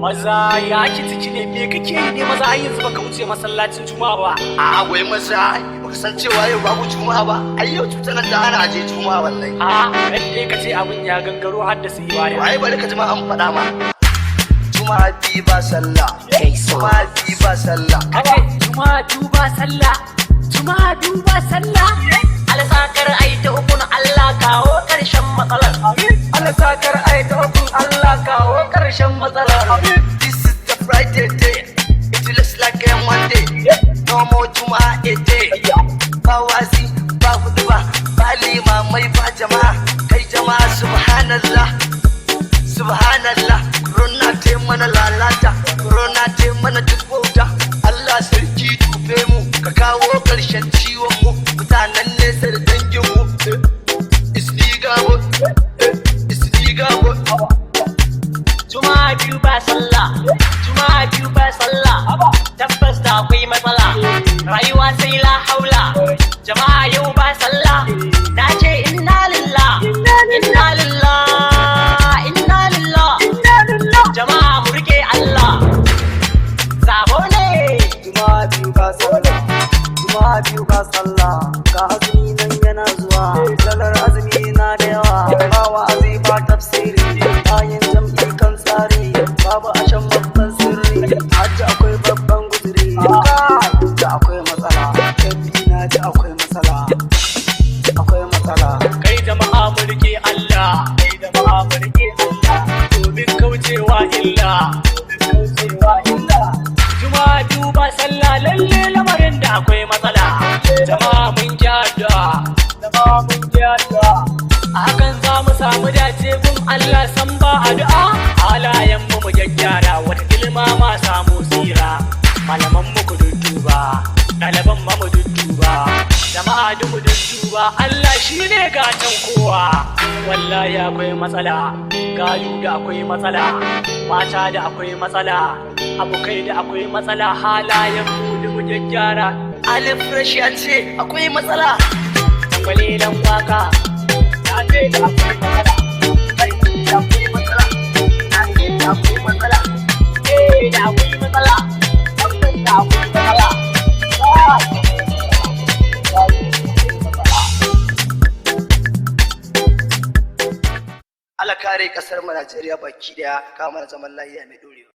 Maza ya ki ciki ne me kake yi ne maza yanzu baka wuce masallacin juma'a ba. A wai maza baka san cewa yau babu juma'a ba. Ai yau cutar nan da ana je juma'a wallahi. Lalle ka ce abin ya gangaro har da su yi waya. Wai bari ka ji ma an faɗa ma. Juma'a bi ba sallah. Juma'a bi ba sallah. Kace juma'a duba sallah. Juma'a duba sallah. Alsakar ai ta hukun Allah kawo karshen matsalar. Alsakar ai ta hukun Allah kawo karshen matsalar. This is the Friday day. It looks like a Monday. No more Juma'a a day. Ba wasi, ba huduba, ba limamai, ba jama'a. Kai jama'a subhanallah. Subhanallah. Corona te mana lalata. Corona te mana duk bauta. Allah sarki dube mu. Ka kawo karshen ciwon mu. Mutanen nesa da dangin mu. Isligabo. Isligabo. Juma'a biyu ba sallah. Juma'a biyu ba sallah. Tabbas da akwai matsala. Rayuwa sai la haula. Jama'a yau ba sallah. Na ce inna lillah. Inna lillah. Inna lillah. Jama'a mu rike Allah. Sabo ne. Juma'a biyu ba sallah. Juma'a biyu ba sallah. Ga azumi nan yana zuwa. Salar azumi na da yawa. Ba wa'azi ba tafsiri. Bayan jam'i kan tsari. Babu a shan babban sirri. Hajji akwai babban guzuri. Da akwai matsala. Dabbi na ji akwai matsala. Akwai matsala. Kai jama'a mu rike Allah. Kai jama'a mu rike Allah. Domin kaucewa illa. Juma'a duba sallah lalle lamarin da akwai matsala. Jama'a mun gyara. Jama'a mun gyara. Hakan za mu samu dace gun Allah san ba addu'a. Halayen mu gyaggyara wata ilma ma samu tsira. Malaman mu ku dudduba, ɗaliban ma mu dudduba. Jama'a duk mu dudduba Allah shine gatan kowa. Wallahi akwai matsala, gayu da akwai matsala, mata da akwai matsala, abokai da akwai matsala, halayen mu da mu gyaggyara. Alif Fresh ya ce akwai matsala. Tambalilan waka ya ce da akwai matsala. Da akwai matsala. Da akwai matsala. Da akwai matsala. Da akwai matsala. Allah kare kasar mu Najeriya baki daya, ka mana zaman lafiya mai dorewa.